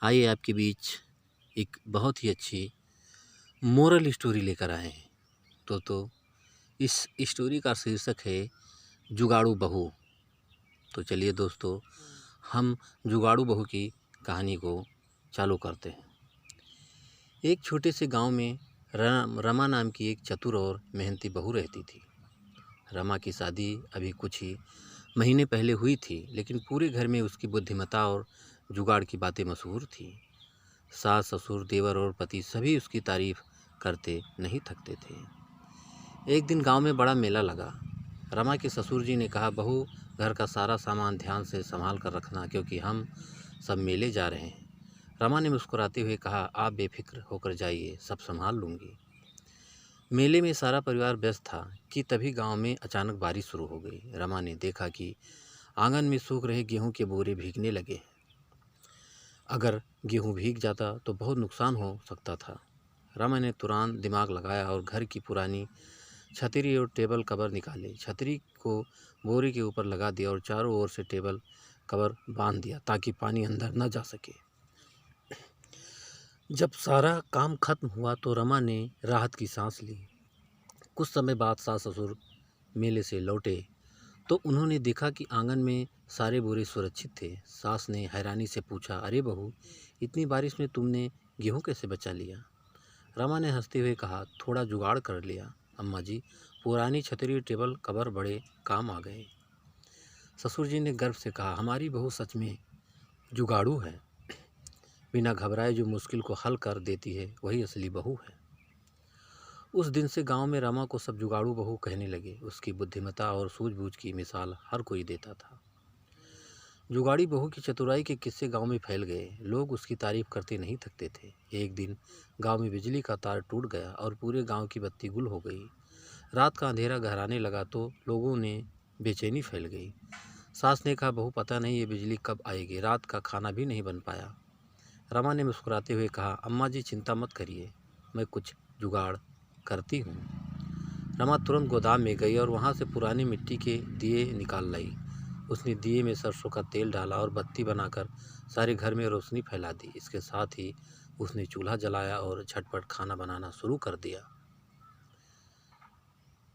आइए आपके बीच एक बहुत ही अच्छी मोरल स्टोरी लेकर आए हैं। तो इस स्टोरी का शीर्षक है जुगाड़ू बहू। तो चलिए दोस्तों, हम जुगाड़ू बहू की कहानी को चालू करते हैं। एक छोटे से गांव में रमा नाम की एक चतुर और मेहनती बहू रहती थी। रमा की शादी अभी कुछ ही महीने पहले हुई थी, लेकिन पूरे घर में उसकी बुद्धिमत्ता और जुगाड़ की बातें मशहूर थीं। सास, ससुर, देवर और पति सभी उसकी तारीफ करते नहीं थकते थे। एक दिन गांव में बड़ा मेला लगा। रमा के ससुर जी ने कहा, बहू, घर का सारा सामान ध्यान से संभाल कर रखना, क्योंकि हम सब मेले जा रहे हैं। रमा ने मुस्कुराते हुए कहा, आप बेफिक्र होकर जाइए, सब संभाल लूँगी। मेले में सारा परिवार व्यस्त था कि तभी गांव में अचानक बारिश शुरू हो गई। रमा ने देखा कि आंगन में सूख रहे गेहूं के बोरे भीगने लगे। अगर गेहूं भीग जाता तो बहुत नुकसान हो सकता था। रमा ने तुरंत दिमाग लगाया और घर की पुरानी छतरी और टेबल कवर निकाले। छतरी को बोरे के ऊपर लगा दिया और चारों ओर से टेबल कवर बांध दिया ताकि पानी अंदर न जा सके। जब सारा काम खत्म हुआ तो रमा ने राहत की सांस ली। कुछ समय बाद सास ससुर मेले से लौटे तो उन्होंने देखा कि आंगन में सारे बोरे सुरक्षित थे। सास ने हैरानी से पूछा, अरे बहू, इतनी बारिश में तुमने गेहूं कैसे बचा लिया? रमा ने हंसते हुए कहा, थोड़ा जुगाड़ कर लिया अम्मा जी, पुरानी छतरी टेबल कवर बड़े काम आ गए। ससुर जी ने गर्व से कहा, हमारी बहू सच में जुगाड़ू है। बिना घबराए जो मुश्किल को हल कर देती है वही असली बहू है। उस दिन से गांव में रमा को सब जुगाड़ू बहू कहने लगे। उसकी बुद्धिमत्ता और सूझबूझ की मिसाल हर कोई देता था। जुगाड़ी बहू की चतुराई के किस्से गांव में फैल गए। लोग उसकी तारीफ करते नहीं थकते थे। एक दिन गांव में बिजली का तार टूट गया और पूरे गांव की बत्ती गुल हो गई। रात का अंधेरा गहराने लगा तो लोगों ने बेचैनी फैल गई। सास ने कहा, बहू, पता नहीं ये बिजली कब आएगी, रात का खाना भी नहीं बन पाया। रमा ने मुस्कुराते हुए कहा, अम्मा जी चिंता मत करिए, मैं कुछ जुगाड़ करती हूँ। रमा तुरंत गोदाम में गई और वहाँ से पुरानी मिट्टी के दिए निकाल लाई। उसने दिए में सरसों का तेल डाला और बत्ती बनाकर सारे घर में रोशनी फैला दी। इसके साथ ही उसने चूल्हा जलाया और झटपट खाना बनाना शुरू कर दिया।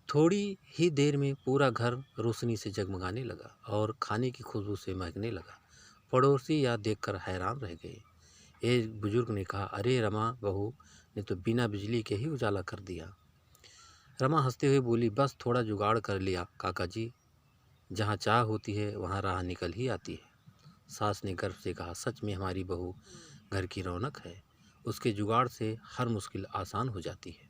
थोड़ी ही देर में पूरा घर रोशनी से जगमगाने लगा और खाने की खुशबू से महकने लगा। पड़ोसी यह देखकर हैरान रह गए। एक बुजुर्ग ने कहा, अरे रमा बहू ने तो बिना बिजली के ही उजाला कर दिया। रमा हंसते हुए बोली, बस थोड़ा जुगाड़ कर लिया काका जी, जहाँ चाह होती है वहाँ राह निकल ही आती है। सास ने गर्व से कहा, सच में हमारी बहू घर की रौनक है। उसके जुगाड़ से हर मुश्किल आसान हो जाती है।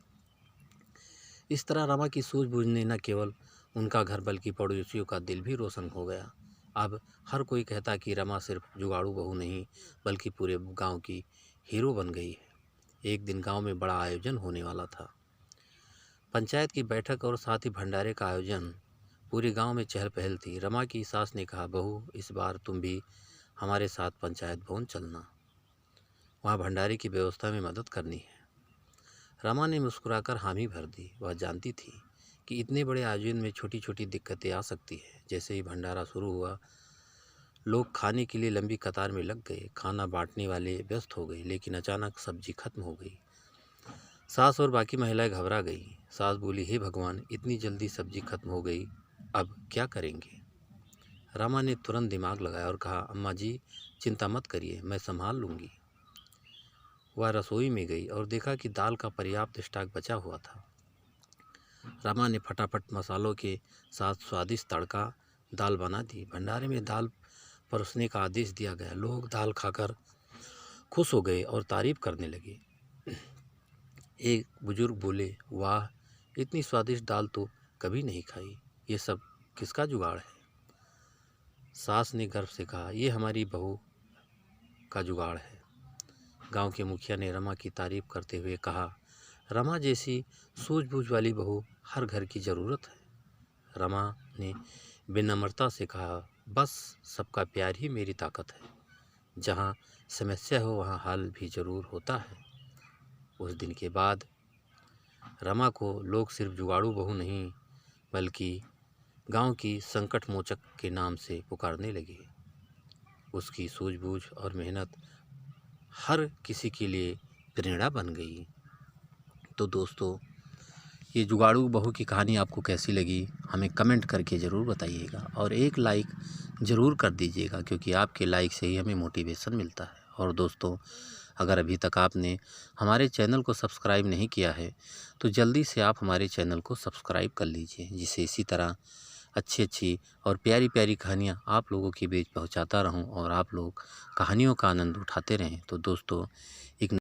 इस तरह रमा की सूझबूझ ने न केवल उनका घर बल्कि पड़ोसियों का दिल भी रोशन हो गया। अब हर कोई कहता कि रमा सिर्फ जुगाड़ू बहू नहीं बल्कि पूरे गांव की हीरो बन गई है। एक दिन गांव में बड़ा आयोजन होने वाला था। पंचायत की बैठक और साथ ही भंडारे का आयोजन। पूरे गांव में चहल पहल थी। रमा की सास ने कहा, बहू, इस बार तुम भी हमारे साथ पंचायत भवन चलना, वहाँ भंडारे की व्यवस्था में मदद करनी है। रमा ने मुस्कुराकर हामी भर दी। वह जानती थी कि इतने बड़े आयोजन में छोटी छोटी दिक्कतें आ सकती है। जैसे ही भंडारा शुरू हुआ, लोग खाने के लिए लंबी कतार में लग गए। खाना बांटने वाले व्यस्त हो गए, लेकिन अचानक सब्जी खत्म हो गई। सास और बाकी महिलाएं घबरा गई। सास बोली, हे भगवान, इतनी जल्दी सब्जी खत्म हो गई, अब क्या करेंगे? रमा ने तुरंत दिमाग लगाया और कहा, अम्मा जी चिंता मत करिए, मैं संभाल लूँगी। वह रसोई में गई और देखा कि दाल का पर्याप्त स्टॉक बचा हुआ था। रमा ने फटाफट मसालों के साथ स्वादिष्ट तड़का दाल बना दी। भंडारे में दाल परोसने का आदेश दिया गया। लोग दाल खाकर खुश हो गए और तारीफ करने लगे। एक बुजुर्ग बोले, वाह, इतनी स्वादिष्ट दाल तो कभी नहीं खाई, ये सब किसका जुगाड़ है? सास ने गर्व से कहा, ये हमारी बहू का जुगाड़ है। गांव के मुखिया ने रमा की तारीफ करते हुए कहा, रमा जैसी सूझबूझ वाली बहू हर घर की ज़रूरत है। रमा ने विनम्रता से कहा, बस सबका प्यार ही मेरी ताकत है। जहाँ समस्या हो वहाँ हल भी ज़रूर होता है। उस दिन के बाद रमा को लोग सिर्फ जुगाड़ू बहू नहीं बल्कि गांव की संकट मोचक के नाम से पुकारने लगे। उसकी सूझबूझ और मेहनत हर किसी के लिए प्रेरणा बन गई। तो दोस्तों, ये जुगाड़ू बहू की कहानी आपको कैसी लगी हमें कमेंट करके ज़रूर बताइएगा, और एक लाइक ज़रूर कर दीजिएगा, क्योंकि आपके लाइक से ही हमें मोटिवेशन मिलता है। और दोस्तों, अगर अभी तक आपने हमारे चैनल को सब्सक्राइब नहीं किया है तो जल्दी से आप हमारे चैनल को सब्सक्राइब कर लीजिए, जिससे इसी तरह अच्छी अच्छी और प्यारी प्यारी कहानियाँ आप लोगों के बीच पहुँचाता रहूँ और आप लोग कहानियों का आनंद उठाते रहें। तो दोस्तों, एक